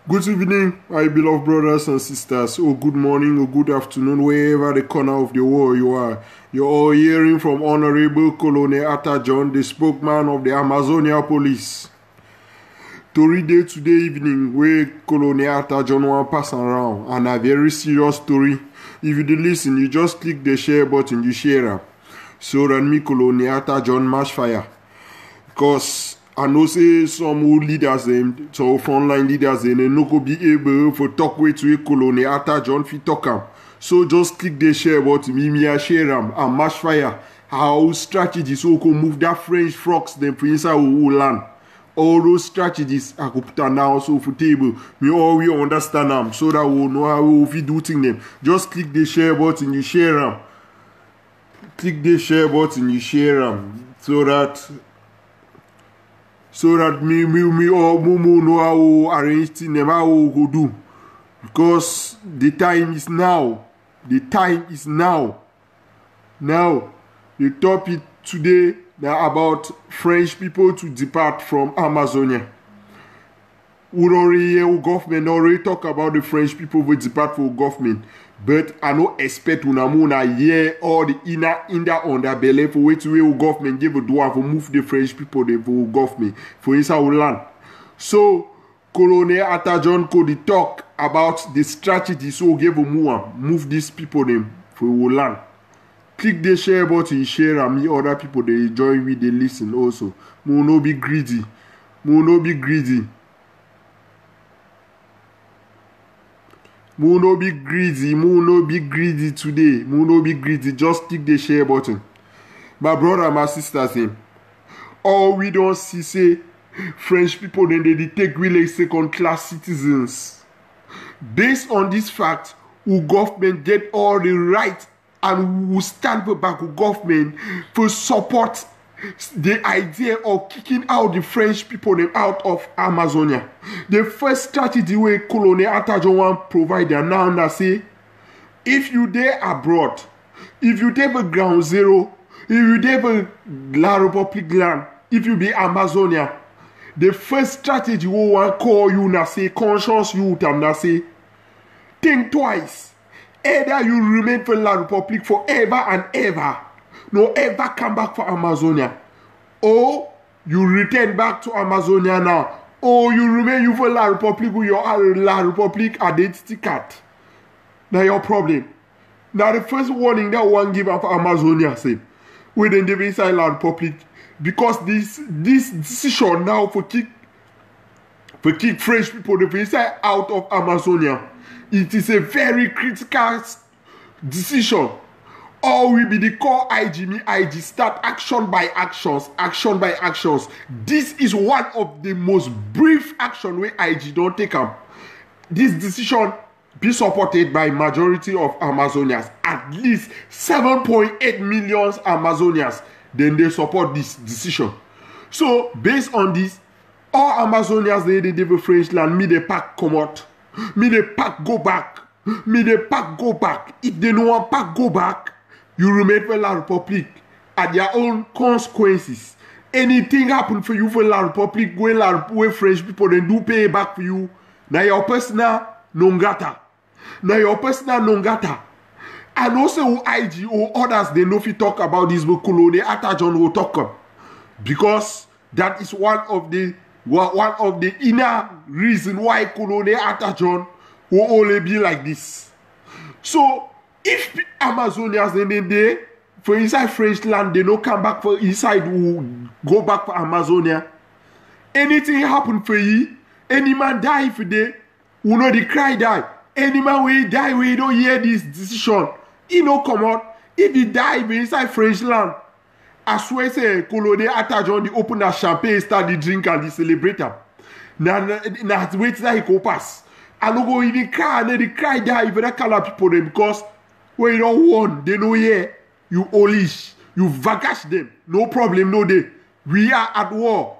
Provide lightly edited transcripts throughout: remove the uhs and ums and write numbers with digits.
Good evening, my beloved brothers and sisters, or good morning or good afternoon, wherever the corner of the world you are. You're all hearing from Honorable Colonel Arthur John, the spokesman of the Amazonia Police. To read it today evening, where Colonel Arthur John will pass around, and a very serious story. If you do listen, you just click the share button, you share up. So that me, Colonel Arthur John, match fire. Because I know say some old leaders them, so frontline leaders they no go be able to talk with to a Colonel Arthur John fit talk am. So just click the share button, me a share am and match fire. How strategies so can move that French frogs them for inside our land. All those strategies I could put down also for table. We all we understand them so that we know how we do thing them. Just click the share button, you share them. Click the share button, you share them so that me or Momo know how arrange things, how we do. Because the time is now. The time is now. Now, the topic today now about French people to depart from Amazonia. We already hear government already talk about the French people will depart from government. But I don't expect una hear all the inner underbelly for which way government give a door for move the French people they for government for inside our land. So Colonel Arthur John could talk about the strategy so give a move these people them for our land. Click the share button, share and me other people they join with they listen also. Mo no be greedy. Mo no be greedy. Mo no be greedy today. Mo no be greedy. Just click the share button. My brother, my sisters, all we don't see say French people then they take we like second-class citizens. Based on this fact, who government get all the right and who stand for back with government for support the idea of kicking out the French people them out of Amazonia. The first strategy where Colonel Arthur John provide now that say, if you there abroad, if you there for ground zero, if you there for La Republic land, if you be Amazonia, the first strategy we want call you now say, conscious youth and now say, think twice. Either you remain for La Republic forever and ever, no ever come back for Amazonia, or you return back to Amazonia now, or you remain you for La Republic with your La Republic identity card. Now your problem. Now the first warning that one give up for Amazonia say, within the inside La Republic, because this decision now for keep French people the inside out of Amazonia, it is a very critical decision. Or will be the core IG start action by actions. This is one of the most brief action where IG don't take up. This decision be supported by majority of Amazonians. At least 7.8 million Amazonians. Then they support this decision. So based on this, all Amazonians they give French land, me they pack come out. Me they pack go back. If they no want pack go back, you remain for La Republic at their own consequences. Anything happen for you for La Republic, where French people then do pay back for you. Now your personal non grata. And also IG or others they know if you talk about this but Colonel Arthur John will talk up. Because that is one of the inner reason why Colonel Arthur John will only be like this. So if Amazonians then they for inside French land they no come back for inside who go back for Amazonia. Anything happen for you, any man die for they who know the cry die. Any man will die when you don't hear this decision. He no come out. If he die inside French land, I swear say Colonel Arthur John they open a champagne, start the drink and the celebrate them. Now wait till he go pass. I no go even cry and the cry die if that color people them because when you don't want, they know here, you olish, you vagash them. No problem, no day. We are at war.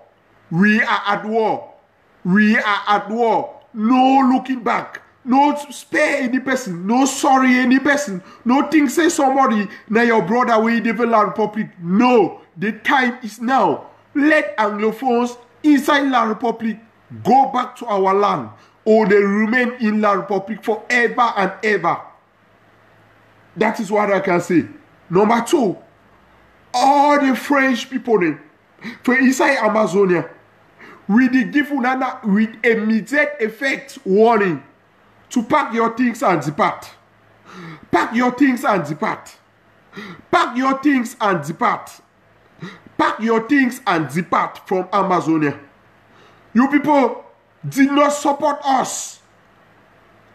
No looking back. No spare any person. No sorry any person. No think say somebody, now your brother will develop Republic. No, the time is now. Let Anglophones inside La Republic go back to our land. or they remain in La Republic forever and ever. That is what I can say. Number 2, all the French people for inside Amazonia, we give unana with immediate effect warning to pack your things and depart. Pack your things and depart. Pack your things and depart. Pack your things and depart from Amazonia. You people did not support us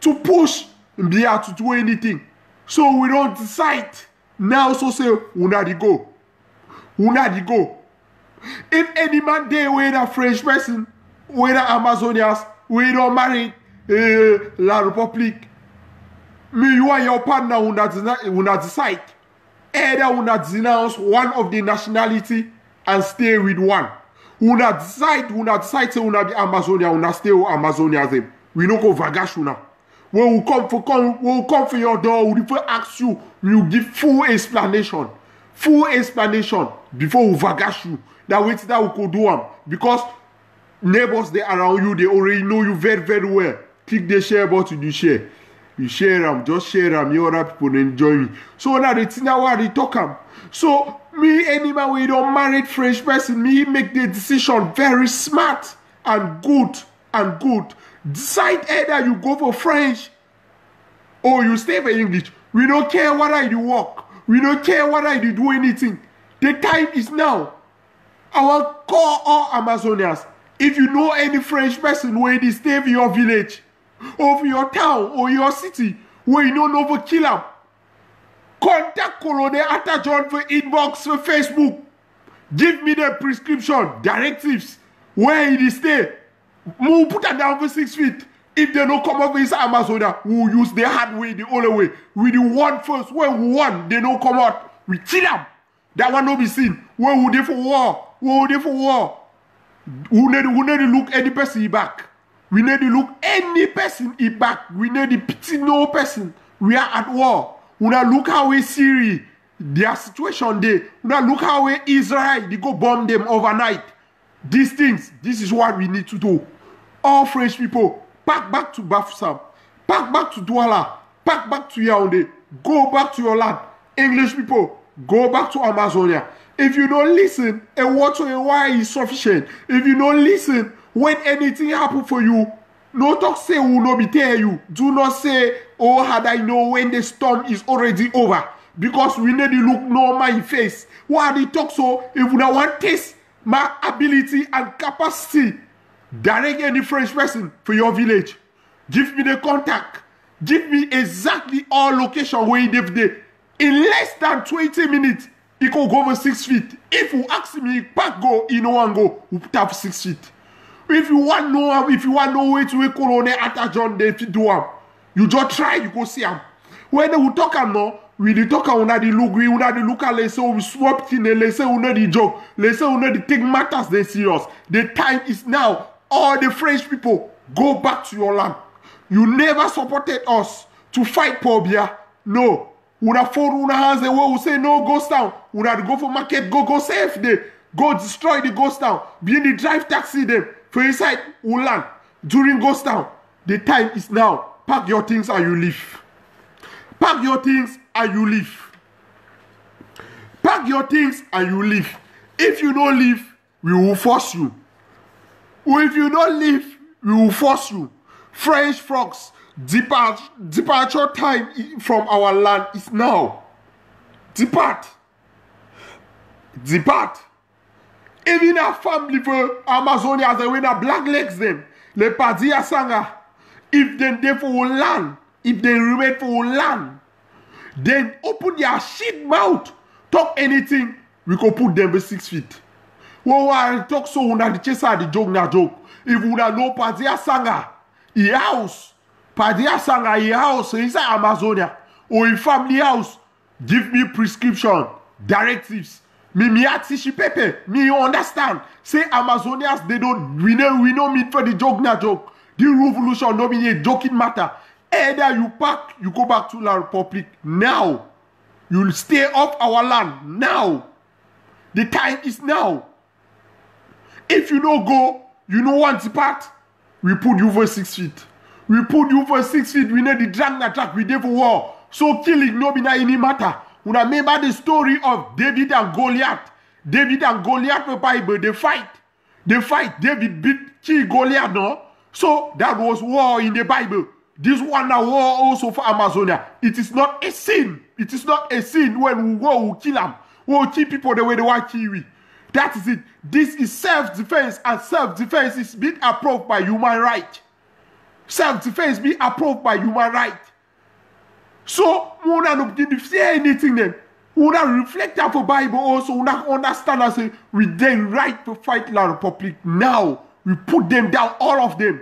to push Biya to do anything. So we don't decide now, so say, una di go. Una di go. If any man there with a French person, with Amazonians, we don't marry La Republic, me, you and your partner una decide. Either una denounce one of the nationality and stay with one. Una decide say una be Amazonia, una stay with Amazonia them. We no go vagash una. When we come for your door, we will ask you, you give full explanation before we vagash you. That way that we could do them. Because neighbors they around you, they already know you very, very well. Click the share button, you share. You share them, just share them. You other people enjoy me. So now the thing now they talk them. So me, any man we don't married French person, me make the decision very smart and good. Decide either you go for French or you stay for English. We don't care whether you work. We don't care whether you do anything. The time is now. I will call all Amazonians. If you know any French person where they stay in your village, or for your town, or your city, where you don't know for kill them, contact Colonel Atajon for inbox for Facebook. Give me the prescription, directives, where he stay. We'll put that down for 6 feet. If they don't come up inside Amazonia, we'll use the hard way, the only way. We do one first. When we won, they don't come out. We kill them. That one not be seen. When we there for war. We need to look any person back. We need to look any person back. We need to pity no person. We are at war. We need to look how we Syria, their situation there. We need to look how we Israel, they go bomb them overnight. These things, this is what we need to do. All French people, pack back to Bafoussam, pack back to Douala, pack back to Yaoundé, go back to your land. English people, go back to Amazonia. If you don't listen, a watch or a while is sufficient. If you don't listen, when anything happen for you, no talk say will not be tell you. Do not say, oh, had I know when the storm is already over. Because we need to look normal in face. Why they talk so? If we don't want to test my ability and capacity, direct any French person for your village. Give me the contact. Give me exactly all location where you live there. In less than 20 minutes, it could go over 6 feet. If you ask me, back go, you know one go, we put up 6 feet. If you want no way to a Colonel Atajon, they fit do am. You just try, you go see am. When we talk am now, we dey talk am, we look at let's say we swap thing, let's say we know the joke, let's say we know the take matters they serious. The time is now. All the French people, go back to your land. You never supported us to fight Pobia. No. Una fold una hands away, we say no ghost town. Una go for market, go save them. Go destroy the ghost town. Be in the drive taxi them. For inside Ulan. During ghost town. The time is now. Pack your things and you leave. Pack your things and you leave. Pack your things and you leave. If you don't leave, we will force you. If you don't leave, we will force you. French frogs. Departure time from our land is now. Depart. Even our family for Amazonia, they win a black legs them. Le Padia Sanga. If they for land, if they remain for land, then open their shit mouth. Talk anything, we could put them for 6 feet. When I talk so, we the chaser the joke na joke. If we know Padia Sanga, he house. Padia Sanga, he house inside Amazonia. Or in family house, give me prescription, directives. Me atishi pepe. Me you understand. Say Amazonians, they don't, we know mean for the joke na joke. The revolution no be a joking matter. Either you pack, you go back to La Republic now. You'll stay off our land now. The time is now. If you don't go, you know one part, we put you for 6 feet. We put you for 6 feet. We need the drag attack. We did for war. So killing no be na any matter. Una remember the story of David and Goliath. David and Goliath in the Bible, they fight. They fight. David kill Goliath, no? So that was war in the Bible. This one now war also for Amazonia. It is not a sin. It is not a sin when we go, we kill them. We will kill people the way they want to kill we. That is it. This is self-defense, and self-defense is being approved by human right. Self-defense being approved by human right. So, we don't fear anything then. We don't reflect that for Bible also. We don't understand and say, we then right to fight La Republic. Now, we put them down, all of them.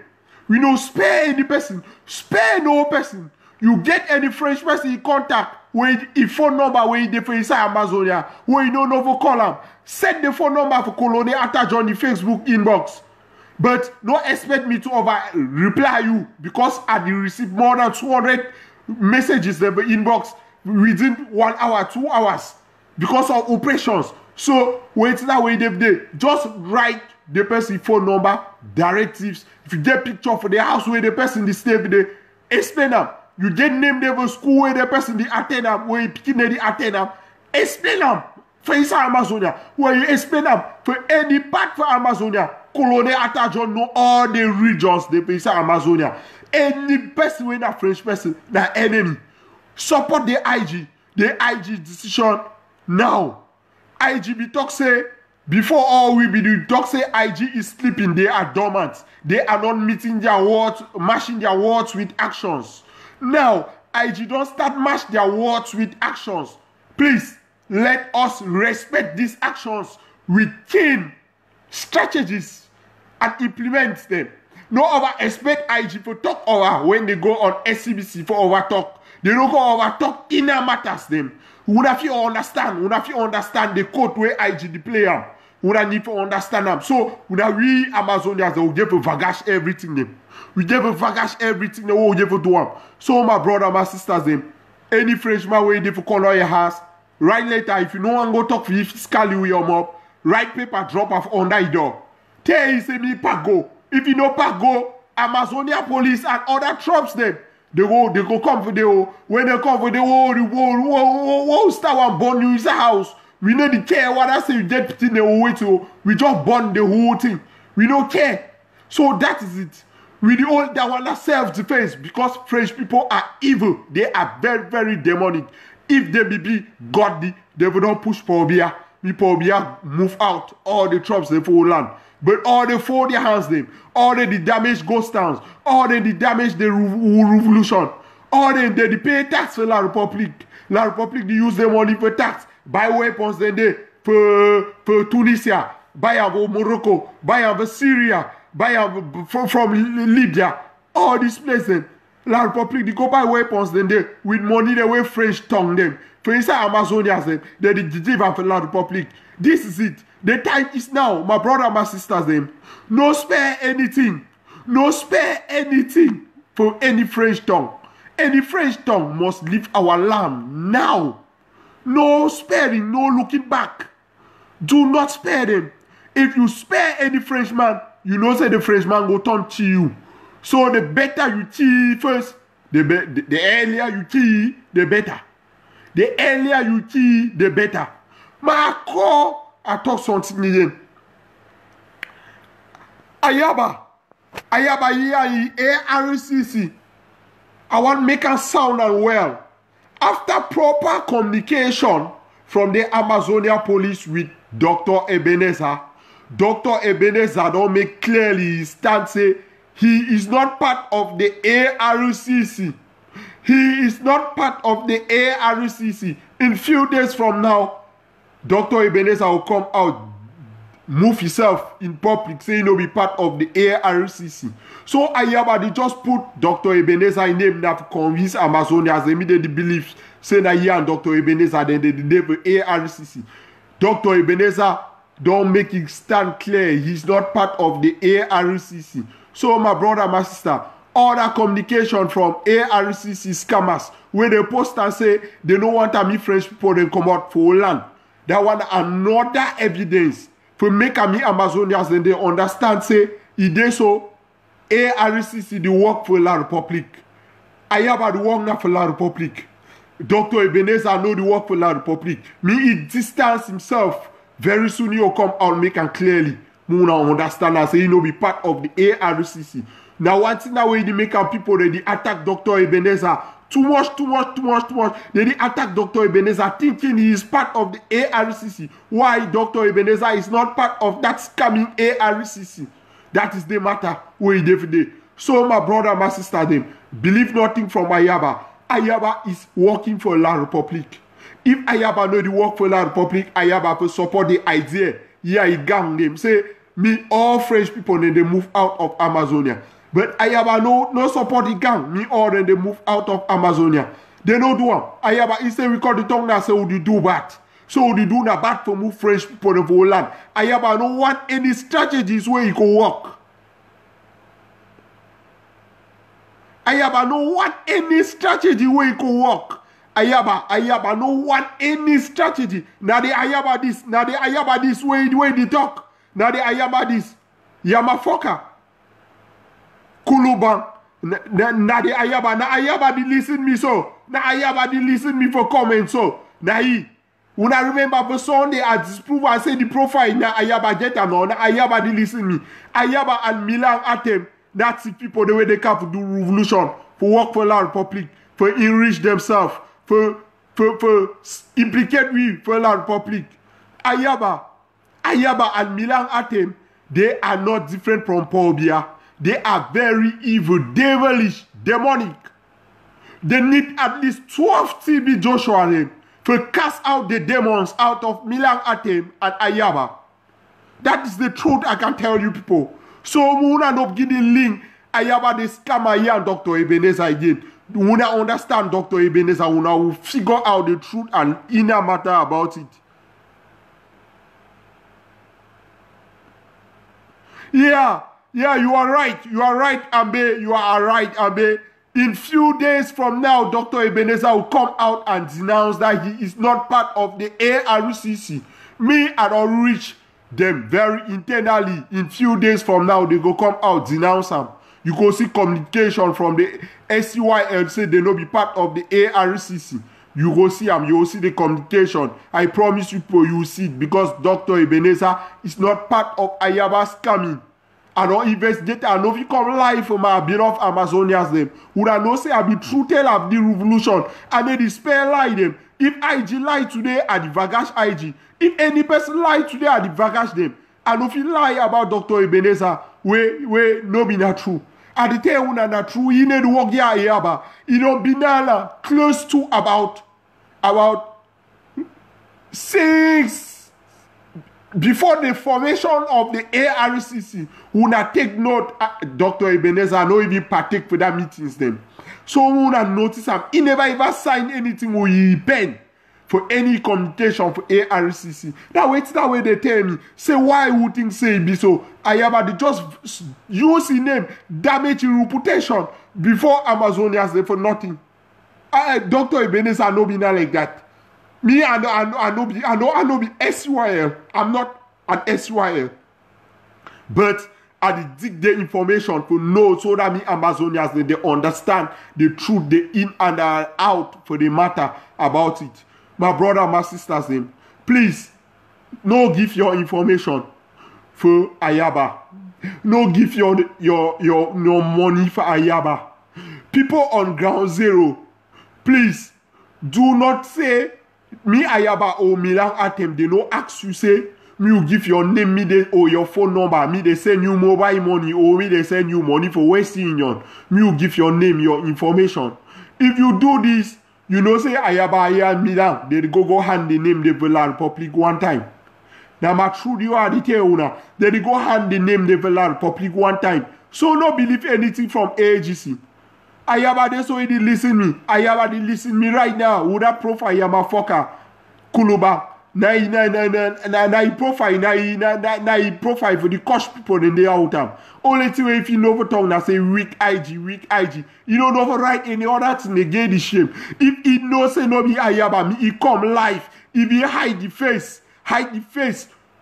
We don't spare any person. Spare no person. You get any French person in contact with a phone number where you for inside Amazonia, where you don't know for call them. Send the phone number for Colonel attach on the Facebook inbox. But don't expect me to reply you because I did receive more than 200 messages in the inbox within 1 hour, 2 hours because of operations. So wait that way they just write the person phone number, directives. If you get picture for the house where the person they stay, they explain them. You get name the school where the person they attend them, where you pick they attend them, explain them. For inside Amazonia, where you explain them for any part for Amazonia, Colonel Atajon know all the regions they inside Amazonia. Any person when a French person, the enemy. Support the IG decision now. IGB talk say, before all we be doing, talk say IG is sleeping, they are dormant. They are not meeting their words, matching their words with actions. Now, IG don't start match their words with actions. Please, let us respect these actions with keen strategies and implement them. No over expect IG for talk over when they go on SCBC for over talk. They don't go over talk inner matters them. We have to understand. We have to understand the code where IG the player. We need to understand them. So we Amazonians will give a vagash everything them. We give a vagash everything they will give to them. So my brother, my sisters them. Any Frenchman where they for call your house. Write letter. If you no one go talk for you fiscally with your mom, write paper, drop off under the door. Tell you say me pack go. If you no pack go, Amazonia police and other troops them. They go come for the when they come for the whole start one burn you in the house. We know the care what I say you get put in the way to. We just burn the whole thing. We don't care. So that is it. We the all that want self-defense because French people are evil. They are very, very demonic. If they be godly, they will not push Pobia. Pobia move out all the troops they for land. But all they fold their hands them. All they damage ghost towns. All they damage the revolution. All they pay tax for La Republic. La Republic they use their money for tax. Buy weapons then they for Tunisia. Buy for Morocco. Buy for Syria. Buy from Libya. All these places. La Republic they go buy weapons then they with money they way French tongue them. For inside Amazonia they deliver for La Republic. This is it. The time is now, my brother, my sisters, them. No spare anything. No spare anything for any French tongue. Any French tongue must leave our land now. No sparing, no looking back. Do not spare them. If you spare any Frenchman, you know say the Frenchman will turn to you. So the better you kill first, the earlier you kill, the better. The earlier you kill, the better. Marco. I talk something again. Ayaba here ARCC. I want to make a sound and well. After proper communication from the Amazonia police with Dr. Ebenezer don't make clearly his stance say he is not part of the ARCC. He is not part of the ARCC. In few days from now, Dr. Ebenezer will come out, move himself in public, saying he'll be part of the ARCC. So Ayaba, they just put Dr. Ebenezer in name now to convince Amazonians immediately believe, saying that he and Dr. Ebenezer, then they did for ARCC. Dr. Ebenezer don't make it stand clear. He's not part of the ARCC. So my brother, my sister, all that communication from ARCC scammers, where they post and say they don't want to meet French people, they come out for land. That one another evidence for make me Amazonians and they understand say it is so ARCC the work for La Republique. Ayaba the work not for La Republique. Dr. Ebenezer know the work for La Republique. Me he distance himself. Very soon he'll come out and make it clearly. Muna understand and say he no be part of the ARCC. Now one thing that way they make our people they attack Dr. Ebenezer. Too much. They attack Dr. Ebenezer thinking he is part of the ARCC. Why Dr. Ebenezer is not part of that scamming ARCC? That is the matter where he did. So my brother, my sister, them believe nothing from Ayaba. Ayaba is working for La Republique. If Ayaba know the work for La Republique, Ayaba will support the idea. Yeah, he gang them. Say, me, all French people, then they move out of Amazonia. But Ayaba no support the gang. Me, all then they move out of Amazonia. They no do one. Ayaba, he say, we call the tongue now, say, would you do bad? So would you do na bad for move French people in the whole land? Ayaba no want any strategies where he can work. Ayaba no want any strategy where he can work. Ayaba no want any strategy. Now the Ayaba this way they talk. Now the Ayaba this. Yamafoka. Kuluban. Now the Ayaba they listen me so. Now Ayaba they listen me for comment so. Now when I remember for Sunday I disprove I say the profile now Ayaba get am now Ayaba they listen me. Ayaba and Milan Atem. That's the people the way they come to do revolution, for work for La Republique, for enrich themselves, for implicate we for La Republique. Ayaba and Milan Atem, they are not different from Paul Biya. They are very evil, devilish, demonic. They need at least 12 TB Joshua them to cast out the demons out of Milan Atem and Ayaba. That is the truth I can tell you people. So Muna not give the link. Ayaba the scammer here and Dr. Ebenezer again. Muna understand Dr. Ebenezer. Muna will figure out the truth and inner matter about it. Yeah, you are right. You are right, Ambe. You are right, Ambe. In few days from now, Dr. Ebenezer will come out and denounce that he is not part of the ARCC. Me and Ulrich them very internally. In few days from now, they go come out, denounce them. You go see communication from the SCYL say they no be part of the ARCC. You go see them, you will see the communication. I promise you, you will see it because Dr. Ebenezer is not part of Ayaba's scamming. I don't investigate, I know if you come live for my beloved Amazonians them. Would I know say I be true tale of the revolution and they despair lie them. If IG lie today, I the Vagash IG. If any person lie today, I the Vagash them. And if you lie about Dr. Ebenezer, we no be not true. I the tell you not true. He need to work here Ayaba. He don't be now close to about 6 before the formation of the ARCC. Who not take note. Dr. Ebenezer no even partake for that meetings them. So who not notice him. He never ever signed anything with he pen for any communication for ARCC. That way they tell me. Say why would think say it be so? Ayaba they just use his name, damage his reputation before Amazonians they for nothing. Dr. Ebenezer no be not like that. Me I know be SYL. I'm not an SYL. But I dig the information to know so that me Amazonians they understand the truth, the in and out for the matter about it. My brother, my sisters, them, please, no give your information for Ayaba. No give your money for Ayaba. People on ground zero, please, do not say, me Ayaba or Milan Atem, they no ask you say, me you give your name, me they, or your phone number, me they send you mobile money, or me they send you money for West Union. Me you give your name, your information. If you do this, you know say Ayaba and Milan, they go hand the name de La Republique one time. Now my truth you are the tell una, they go hand the name de La Republique one time. So no believe anything from AGC. Ayaba they so they listen me. Ayaba they listen me right now. Would that profile Yamafoka Kuluba? Na profile for the cost people in the out time. Only thing if you know for tongue that say weak IG. You don't know for write any other thing again the shame. If he knows say no be Ayaba, he come live. If he hide the face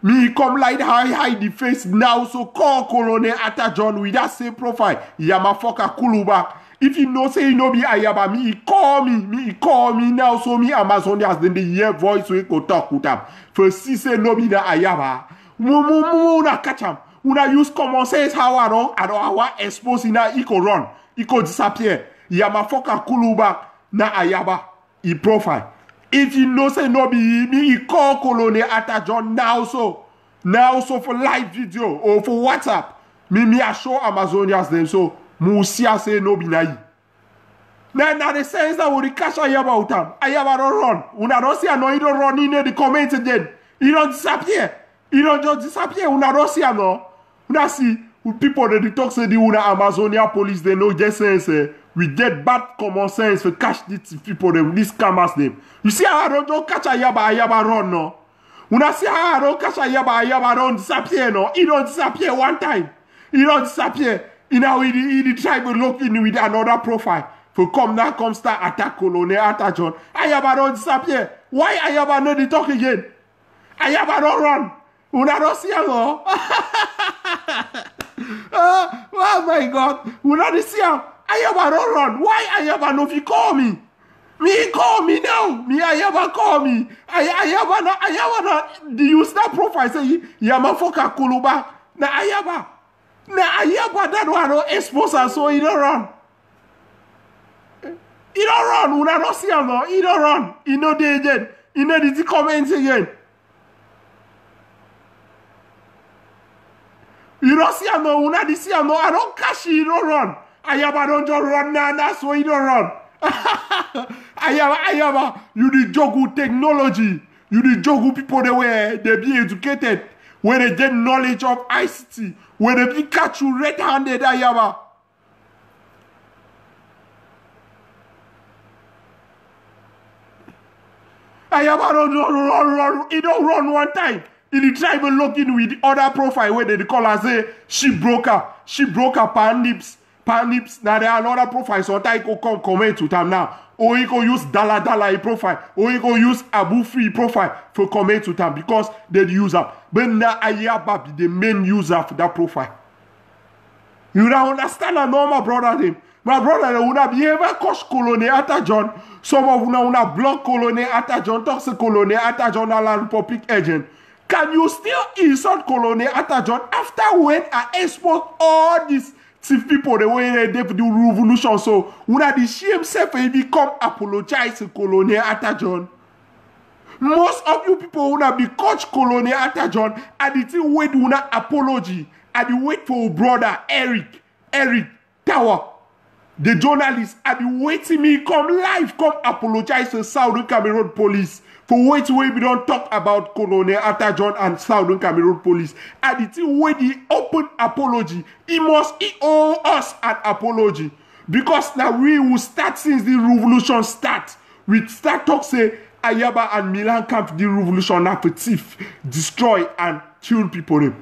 Me come like hide the face now, so call Colonel Atajon with that same profile. Yamafoka Kuluba. If you know say you know be Ayaba, me he call me now, so me Amazonians then the hear voice we go talk with him. First he say no be the Ayaba. Una catch him. Una use common sense how I don't expose in a eco run. Eco disappear. Yamafoka Kuluba na Ayaba. He profile. If you know say no be me, he call Colonel Atajon now so for live video or for WhatsApp. Me I show Amazonians them so Musia say no be na. Now the sense that we catch Ayaba out time. Ayaba don't run. Una don't see no, he don't run in the comment again. He don't disappear. He don't just disappear. Una don't see no. Una see people that talk say the una Amazonia police they know just sense. We get bad common sense to catch these people, these scammers them. You see how I don't catch Ayaba run no? Una see how I don't catch Ayaba run disappear no? He don't disappear one time. He don't disappear. You know, he try to look in with another profile. For come start attack Colonel Atajon. Ayaba don't disappear. Why Ayaba not the talk again? Ayaba don't run. Una don't see him no? Oh my God. Una don't see him. Ayaba don't run. Why Ayaba no fi call me? Me call me now. Me Ayaba call me. Ayaba na the use that profile say Yamafoka Kuluba. Na Ayaba that one don't expose us so he don't run. He don't run. Una don't see him no. He don't run. He no dey again. He no the comments again. You don't see him no. Una dey see him no. I don't catch he don't run. Ayaba don't just run now, that's why you don't run. Ayaba, you the juggle technology. You the juggle people they be educated, where they get knowledge of ICT, where they be catch you red-handed, Ayaba. Ayaba don't run. He don't run one time. He try to look in with the other profile where they call and say she broke her pan lips. Now there are another profile, so I go come comment with them now. Or you go use Dala profile, or you go use Abu Free profile for comment with them because they use them. But now Ayaba be the main user for that profile. You don't understand a normal brother them. My brother, they would be ever coach Colonel Atajon. Some of you una block Colonel Atajon, talk to Colonel Atajon a Republic agent. Can you still insult Colonel Atajon after when I expose all this? See people the way they do revolution, so una the shame self and become apologize to Colonel Atajon. Most of you people una be coach Colonel Atajon and the thing wait una apology and the wait for brother Eric Tower, the journalist, and the waiting me come live, come apologize to Southern Cameroon police. For wait we don't talk about Colonel Atajon and Southern Cameroon police. And the thing where the open apology, he owe us an apology. Because now we will start since the revolution start. We start talk say Ayaba and Milan camp the revolution now for thief, destroy and kill people.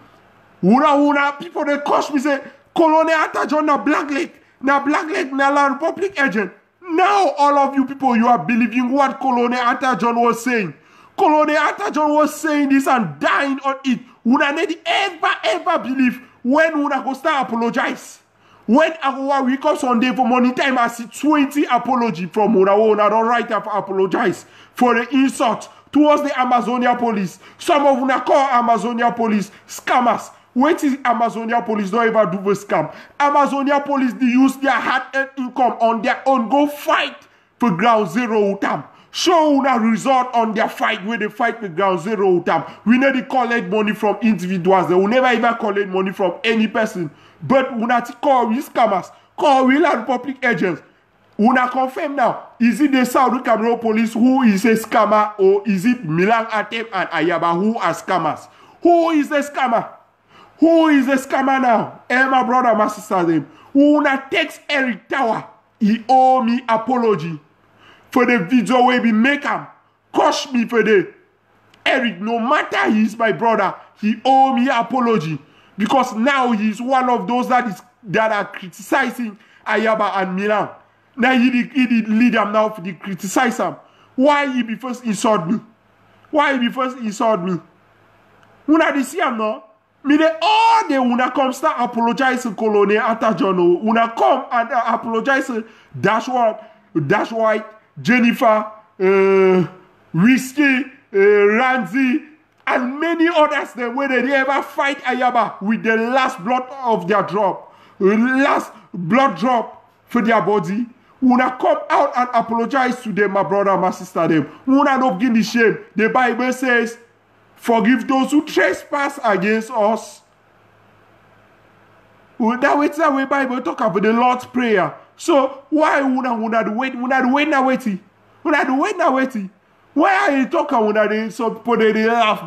Una people they cost me say Colonel Atajon na Black Lake na La Republic agent. Now, all of you people, you are believing what Colonel Atajon was saying. Colonel Atajon was saying this and dying on it. Una need ever believe when una go start apologize. When our wake up Sunday for morning time, I see 20 apology from una don't write up apologize for the insult towards the Amazonia police. Some of una call Amazonia police scammers. What is Amazonia police don't ever do with scam? Amazonia police, they use their hard-earned income on their own, go fight for ground zero with them. Show una result on their fight where they fight for ground zero with them. We need to collect money from individuals. They will never even collect money from any person. But una call we scammers, call we Republic agents. Una confirm now, is it the Southern Cameroon police who is a scammer or is it Milan Atem and Ayaba who are scammers? Who is the scammer? Who is the scammer now? My brother, my sister, them. Una text Eric Tower. He owe me apology for the video where we make him. Cost me for the Eric. No matter he's my brother, he owe me apology because now he's one of those that are criticizing Ayaba and Milan. Now he did lead him now for the criticize him. Why he be first insult me? Why he be first insult me? Una dey see am no? Me dey all day una come start apologize to Colonel Atajon. Una come and apologize to Dash White, Jennifer, Risky, Ramsey, and many others them where they ever fight Ayaba with the last blood of their drop, last blood drop for their body. Una come out and apologize to them, my brother and my sister them. Una not give the shame. The Bible says, forgive those who trespass against us. That way the Bible talk about the Lord's Prayer. So why una wait now waiting? Why are you talking una they so people they laugh.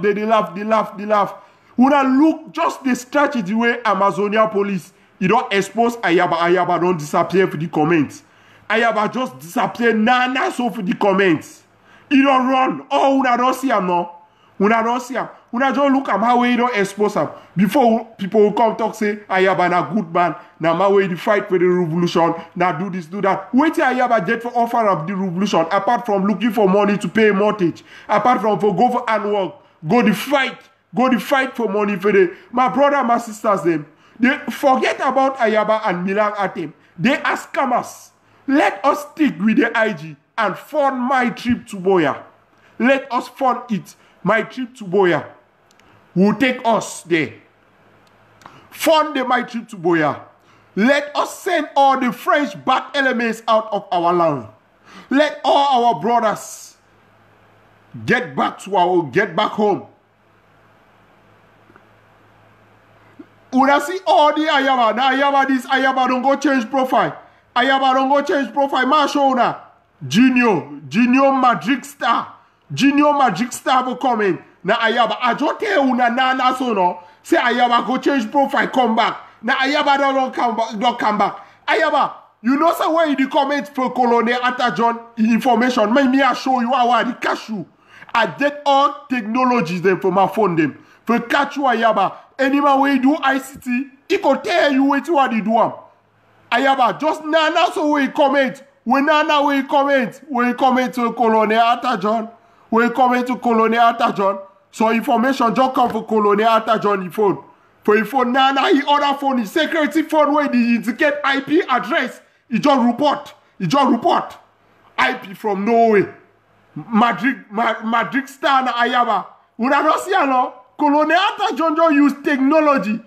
Una look just the strategy way Amazonia police. You don't expose Ayaba don't disappear for the comments. Ayaba just disappear nana so for the comments. You don't run. Oh, una don't see him no. Una don't see him. Una just look at how you don't expose him. Before people will come talk say Ayaba na good man. Now my way to fight for the revolution. Now do this, do that. Wait till Ayaba get for offer of the revolution. Apart from looking for money to pay a mortgage. Apart from for go for and work. Go the fight for money for the my brother, my sisters them. They forget about Ayaba and Milan Atem. They are scammers. Let us stick with the IG and fund my trip to Boya. Let us fund it. My trip to Boya will take us there. Fund my trip to Boya. Let us send all the French bad elements out of our land. Let all our brothers get back home. Una see all the Ayaba. Now Ayaba this, Ayaba don't go change profile. Ayaba don't go change profile. Ma show una. Junior Magic Star will come in. Now Ayaba, I just tell una na so no. Say Ayaba go change profile, come back. Now Ayaba don't come back. Ayaba, you know say where in the comment for Colonel Atajon information. Me I show you how I catch you. I get all technologies them for my phone them. For catch you Ayaba. Anyone where you do ICT, he could tell you what you do. Ayaba, just now so we comment. When we comment to Colonel Atajon. We comment to Colonel Atajon. So information just come for Colonel Atajon the phone. For your phone, now he other phone, his security phone where the indicate IP address. He just report. IP from Norway. Madrid Star na Ayaba. We don't see no. Colonel Atajon just use technology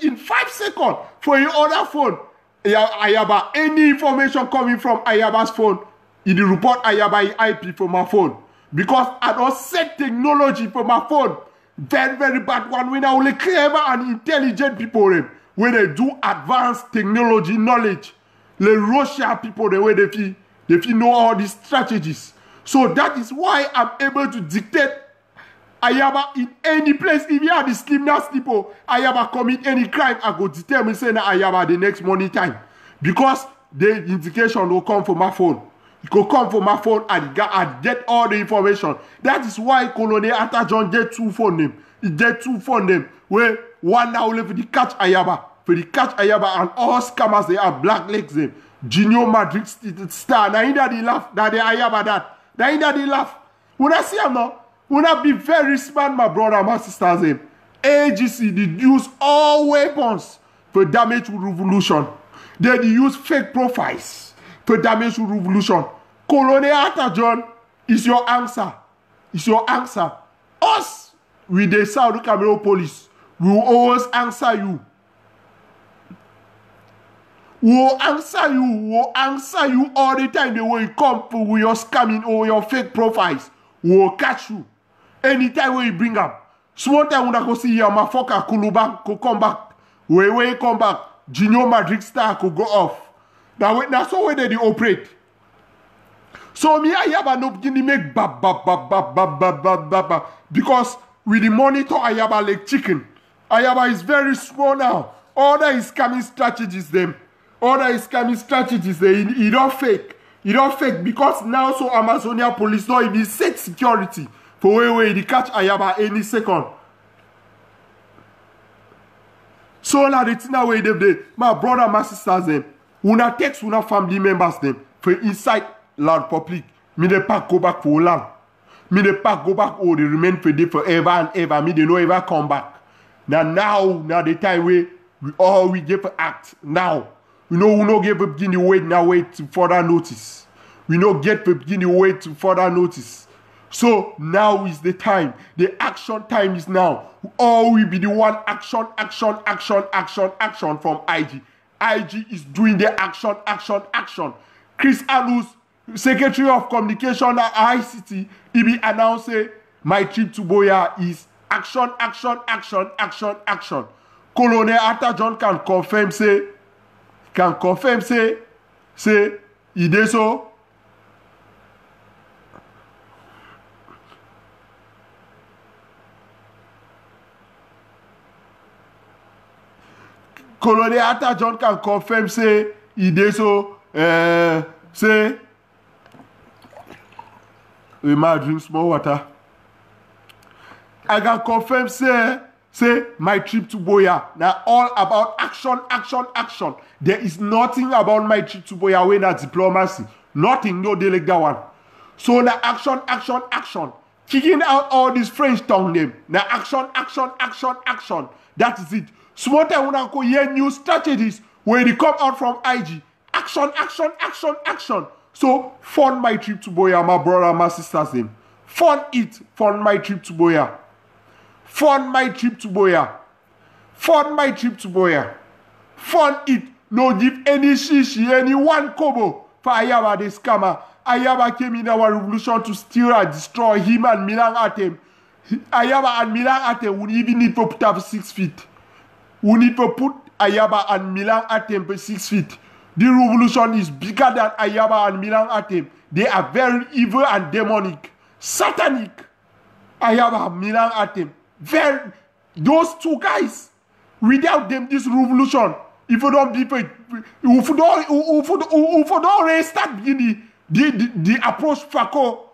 in 5 seconds for your other phone. Ayaba, any information coming from Ayaba's phone, it report Ayaba IP from my phone. Because I don't set technology for my phone. Very, very bad one. When I only clever and intelligent people, when they do advanced technology knowledge, the Russia people, the way they know all these strategies. So that is why I'm able to dictate Ayaba in any place. If you are the slimness people, Ayaba commit any crime, I go determine saying Ayaba the next morning time. Because the indication will come from my phone. It will come from my phone and get all the information. That is why Colonel Atajon get 2 phone them. He get 2 phone them. Where one now only for the catch Ayaba. For the catch Ayaba and all scammers they are black legs them. Junior Madrid Star. Now in that they laugh. That they Ayaba that. Now in that they laugh. When I see them now, when I be very smart, my brother and my sisters them. AGC they use all weapons for damage to revolution. They use fake profiles for damage to revolution. Colonel Atajon is your answer. It's your answer. Us, with the South Cameroon police, we will always answer you. We will answer you all the time. The way you come with your scamming or your fake profiles. We will catch you. Anytime when you bring up. Small time when I go see your motherfucker Kuluba could come back. When you come back, Junior Madrid Star could go off. That's how way they operate. So me Ayaba no begin make ba. Because with the monitor Ayaba like chicken. Ayaba is very small now. All that is scamming strategies them. He don't fake. Because now so Amazonia police don't even set security for where they catch Ayaba any second. So now the thing way they my brother, my sisters them. Una text una family members them for inside land public. Me they pack go back for land. Me the pack go back, oh, they remain for there forever and ever. Me they no ever come back. Now the time we give act now. We no give a beginning wait to further notice. We no get to beginning wait to further notice. So now is the time. The action time is now. All will be the one action from IG. IG is doing the action. Chris Alus, Secretary of Communication at ICT, he be announcing my trip to Buea is action. Colonel Atta John can confirm say, he did so. Colonel Atta John can confirm say, he did so, say, we might drink small water. I can confirm say my trip to Buea. Now all about action. There is nothing about my trip to Buea when that diplomacy. Nothing, no delete that one. So now action. Kicking out all this French tongue name. Now action. That is it. Small time when I go hear new strategies when they come out from IG. Action. So fund my trip to Buea, my brother, my sisters them. Fund my trip to Buea. Fund it. No give any shishi, any one kobo for Ayaba the scammer. Ayaba came in our revolution to steal and destroy him and Milan Atem. Ayaba and Milan Atem would even need to put up 6 feet. We need to put Ayaba and Milan Atem for 6 feet. The revolution is bigger than Ayaba and Milan Atem. They are very evil and demonic. Satanic. Ayaba and Milan Atem. Those two guys, without them, this revolution, if you don't restart the approach Fako,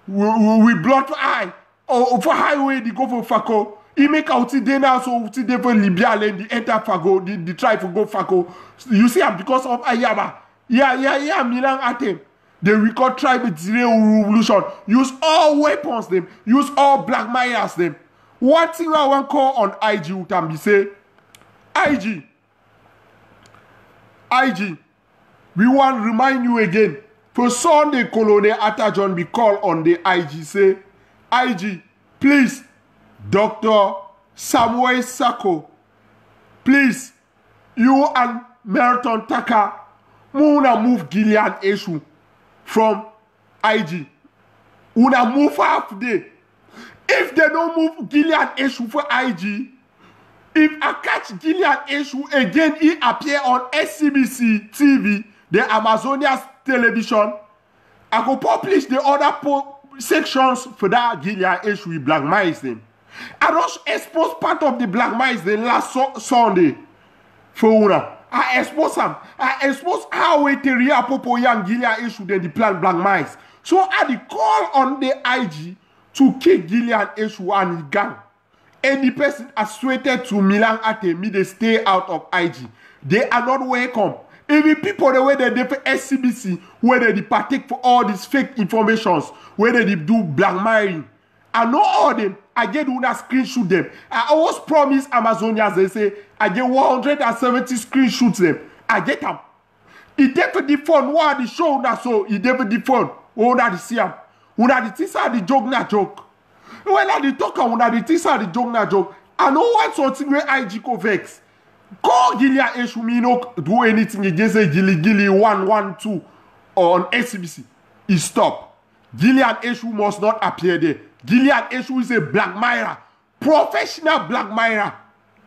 we block eye, or for highway, they go for Fako. He make out today now, so today for Libya and the enter Fako, the try to go Fako. You see, because of Ayaba. Yeah, Milan Atem. They record tribal revolution. Use all weapons them. Use all black miners them. One thing I want to call on IG Utambi say, IG, we want to remind you again. For Sunday, Colonel Atta John be called on the IG say, IG, please, Dr. Samuel Sako, please, you and Meriton Taka, Muna move Gillian issue from IG. Una move half day. If they don't move Gillian issue for IG, if I catch Gillian issue again, he appear on SCBC TV, the Amazonian television, I go publish the other sections for that Gillian issue with Black Mice them. I just expose part of the Black Mice the last Sunday for Una. I expose them. I expose how we Teria Popo Yang Gillian issue then the plan Black Mice. So I the call on the IG to kick Gillian issue and his gang. Any person associated to Milan Atem, they stay out of IG. They are not welcome. Even people the way they do for SCBC, where they partake for all these fake informations, where they do blackmailing. I know all them. I get una screenshot them. I always promise Amazonians, they say, I get 170 screenshots them. I get them. It take the phone. What the show na so? It take the phone. Oh, that the see them. Una the tisa the joke na joke. When I the talk, una the tisa the joke na joke. I know what something where IG go vex. Call Gillian issue me no do anything against a Gilly 112 on SCBC. It stop. Gillian issue must not appear there. Gillian issue is a blackmailer, professional blackmailer.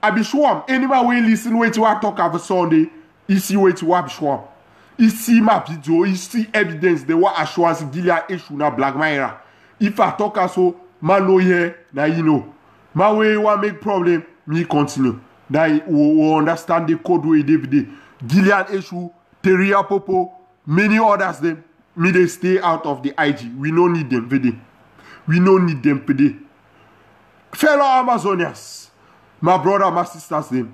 I be sure anyone will listen wait to I talk about Sunday. You see wait to I be sure. You see my video, you see evidence they were assurance Gillian issue na blackmailer. If I talk so man no here, now you know. My way want make problem, me continue. That we understand the code way David. Gillian issue, Teria Popo, many others them. Me they stay out of the IG. We don't need them today. We don't need them today. Fellow Amazonians, my brother, my sisters them.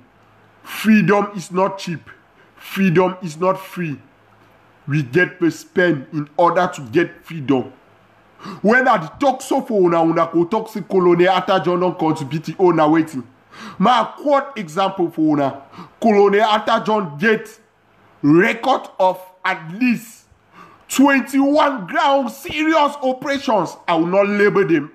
Freedom is not cheap. Freedom is not free. We get to spend in order to get freedom. When I talk so for una go talk say Colonel Atajon don't contribute on waiting. My quote example for una. Colonel Atajon get record of at least 21 ground serious operations. I will not label them.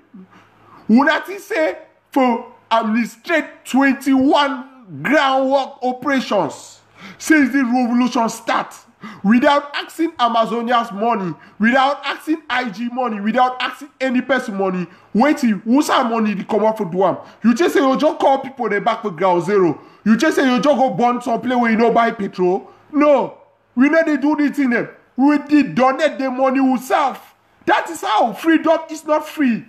Una say for administrate 21 groundwork operations since the revolution starts without asking Amazonia's money, without asking IG money, without asking any person money. Waiting, who's our money to come up for do am? You just say you just call people they back for ground zero. You just say you just go burn some place where you don't buy petrol. No, we know they do this in them. We did donate the money ourselves. That is how freedom is not free.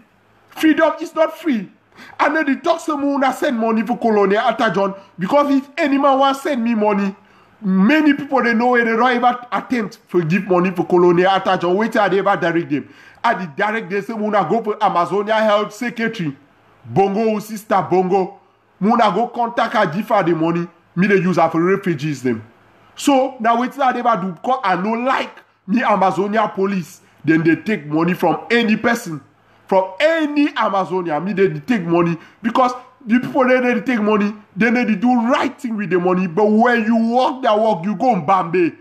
Freedom is not free. And then the talk someone send money for Colonel Atajon because if any man wants to send me money, many people they know where they don't ever attempt to give money for Colonel Atajon. Wait till they ever direct them. At the direct they say Muna go for Amazonia Health Secretary. Bongo sister Bongo. Muna go contact her give her the money. Me they use her for refugees them. So now wait till they ever do because I no like me Amazonia police. Then they take money from any person. From any Amazonia, me they take money because the people they take money, they need to do right thing with the money. But when you work that work, you go in Bombay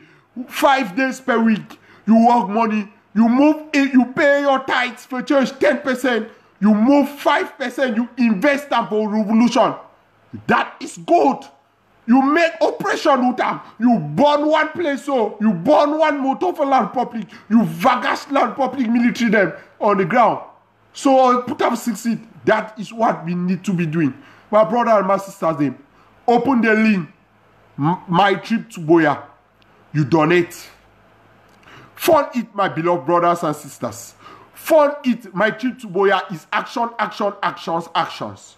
5 days per week. You work money, you move it, you pay your tithes for church 10%, you move 5%, you invest them for revolution. That is good. You make operation with them. You burn one place, so you burn one motor for land public. You vagash land public military them on the ground. So put up 60. That is what we need to be doing. My brother and my sisters, them open the link. My trip to Buea. You donate. Fund it, my beloved brothers and sisters. Fund it. My trip to Buea is action, action, actions, actions.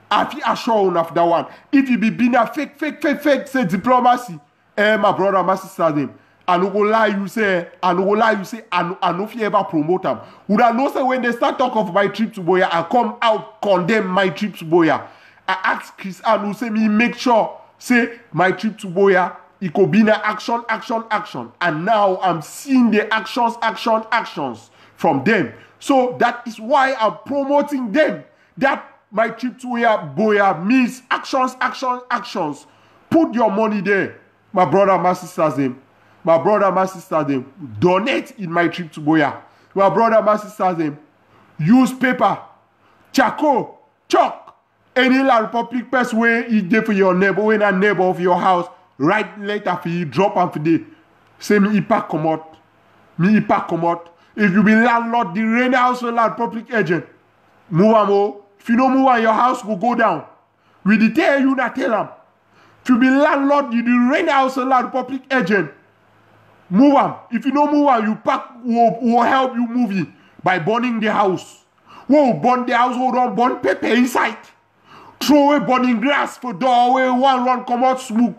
I feel assured enough that one. If you be being a fake, say diplomacy, my brother and my sisters, them. I no go lie you say, I no fear ever promote them. Would I know say when they start talk of my trip to Buea, I come out condemn my trip to Buea. I ask Chris Anu say me make sure say my trip to Buea it could be an action, action, action. And now I'm seeing the actions from them. So that is why I'm promoting them. That my trip to Buea means actions, actions, actions. Put your money there, my brother, my sisters, them. My brother, my sisters, them. Donate in my trip to Buea. My brother, my sisters, them. Use paper, charcoal, chalk, any land public person where you give for your neighbor, when a neighbor of your house, write letter for you, drop am for day. Say me ipa come out. Me ipa come out. If you be landlord, the rent house for land public agent, move am o. If you don't move on, your house will go down. We dey tell you not tell them. If you be landlord, you the rent house for land public agent. Move on. If you don't move on, you pack will help you move it by burning the house. We'll burn the house, we'll don't burn paper inside. Throw away burning grass for doorway, one run come out smoke.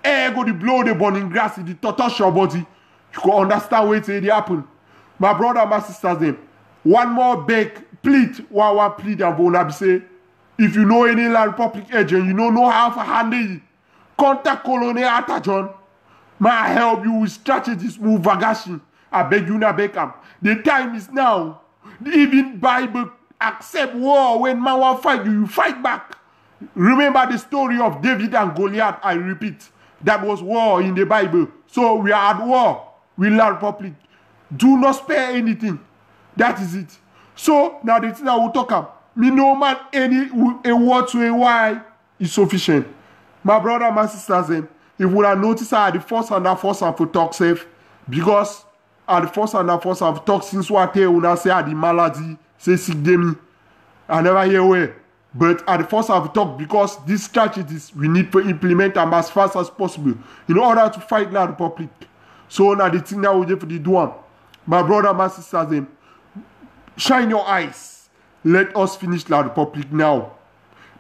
Air go to blow the burning grass, it touch your body. You can understand what it happen. My brother, my sisters, them. One more beg, plead, one plead and vulnerable say, if you know any land public agent, you don't know how to handle it. Contact Colonel Atajon. May I help you with strategies, move vagashi. I beg you, Beckham. The time is now. Even Bible accept war. When man will fight you, you fight back. Remember the story of David and Goliath, I repeat. That was war in the Bible. So we are at war. We learn public. Do not spare anything. That is it. So now the thing I will talk about. Me no man any a word to a why is sufficient. My brother, my sisters, if we have noticed I the first and for talk safe, because at the first and for talk since what I tell say I the malady, say sick me. I never hear where. But at the first I talk because these strategies we need to implement them as fast as possible in order to fight now the public. So now the thing that we do for the one. My brother, my sisters, shine your eyes. Let us finish now the public now.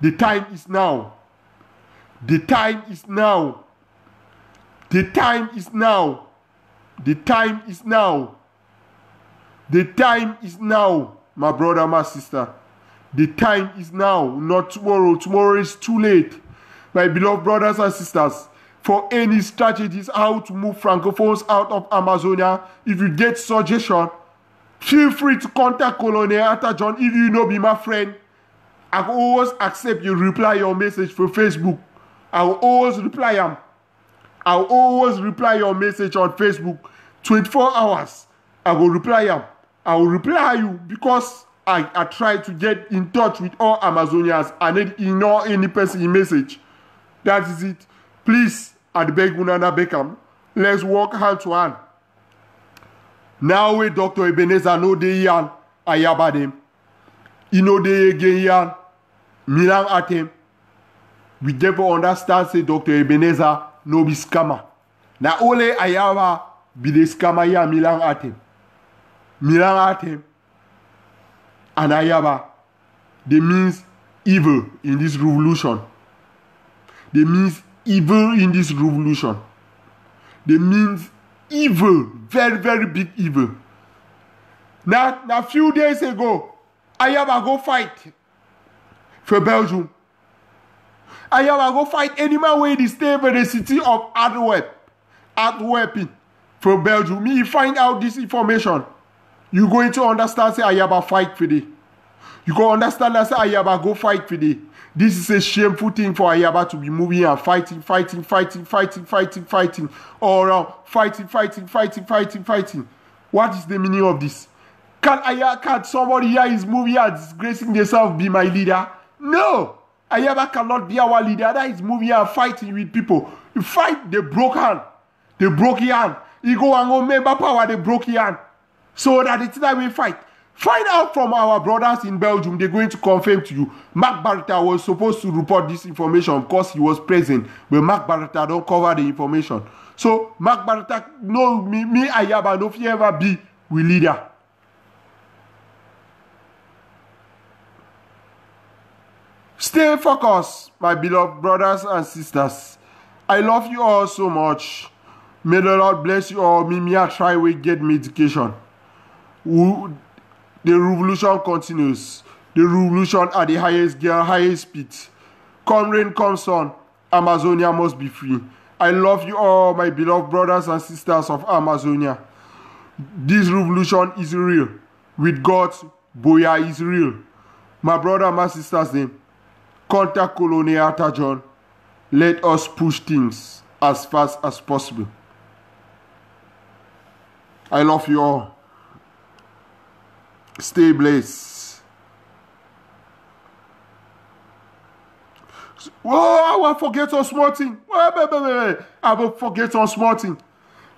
The time is now. The time is now. The time is now. The time is now. The time is now, my brother, my sister. The time is now, not tomorrow. Tomorrow is too late. My beloved brothers and sisters, for any strategies how to move Francophones out of Amazonia, if you get suggestion, Feel free to contact Colonel Atajon if you know be my friend. I will always accept your reply your message for Facebook. I will always reply them. I will always reply your message on Facebook. 24 hours. I will reply them. I will reply you because I try to get in touch with all Amazonians and ignore any person message. That is it. Please, I beg Unana Beckham, let's work hand to hand. Now we Dr. Ebenezer know they yan Ayaba them. You know they again yan Milan at him. We never understand say Dr. Ebenezer no be scammer. Now only Ayaba be the scammer yan Milan at him. Milan at him. And Ayaba, they means evil in this revolution. They means evil in this revolution. They means evil, very, very big evil. Now, a few days ago, Ayaba go fight for Belgium. Ayaba go fight any man where they stay for the city of Antwerp for Belgium. Me find out this information. You going to understand say Ayaba fight for this. You go understand that say Ayaba go fight for this. This is a shameful thing for Ayaba to be moving and fighting all around. Fighting. What is the meaning of this? Can somebody here is moving and disgracing themselves be my leader? No! Ayaba cannot be our leader. That is moving and fighting with people. You fight, they broke hand. They broke hand. You go and go member power, they broke hand. So that it's that we fight. Find out from our brothers in Belgium. They're going to confirm to you. Mark Barata was supposed to report this information because he was present. But Mark Barata don't cover the information. So Mark Barata, no, me Ayaba, no if you ever be we leader. Stay focused, my beloved brothers and sisters. I love you all so much. May the Lord bless you all. Me I try we get medication. The revolution continues. The revolution at the highest speed. Come rain, come sun, Amazonia must be free. I love you all, my beloved brothers and sisters of Amazonia. This revolution is real. With God, Boya is real. My brother and my sisters, then, contact Colonel Atajon. Let us push things as fast as possible. I love you all. Stay blessed. Oh, I will forget on small thing. I will forget on small thing.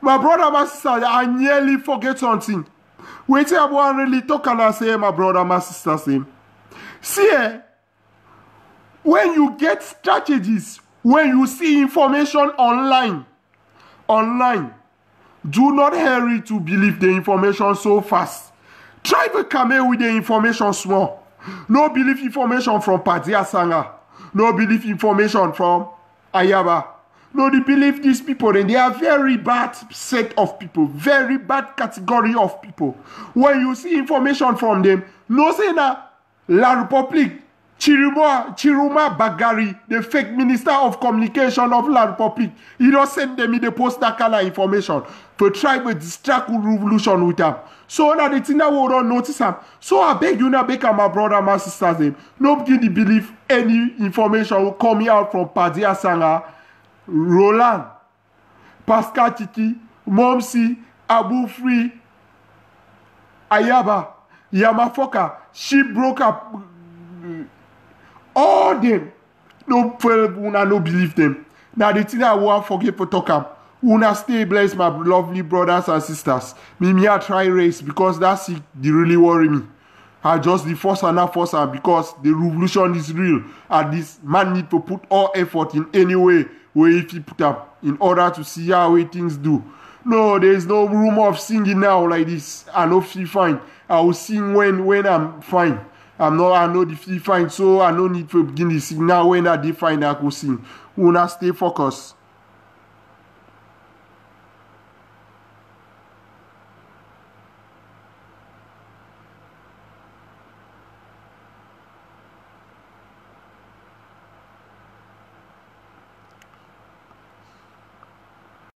My brother, my sister, I nearly forget something. Wait, I want really talk and I say, my brother, my sister, same. See, when you get strategies, when you see information online, do not hurry to believe the information so fast. Try to come in with the information small. No believe information from Padia Sanga. No believe information from Ayaba. No, they believe these people, and they are very bad set of people, very bad category of people. When you see information from them, no say na La Republique, Chiruma Bagari, the fake minister of communication of La Republique, he don't send them in the post that kind of information for try to distract revolution with them. So that the thing that we don't notice them. So I beg you now, beg my brother, my sisters, them. Nobody believe any information will come out from Padia Sanga, Roland, Pascal Tiki, Momsi, Abu Free, Ayaba, Yamafoka, she broke up. All them, no believe them. Now the thing I won't forget for talk. Una stay blessed, my lovely brothers and sisters. Me I try race because that's it, they really worry me. I just the force and because the revolution is real and this man need to put all effort in any way where if he put up in order to see how things do. No, there is no room of singing now like this. I know feel fine. I will sing when I'm fine. I know the feel fine, so I no need to begin to sing now when I define I could sing. Una stay focused.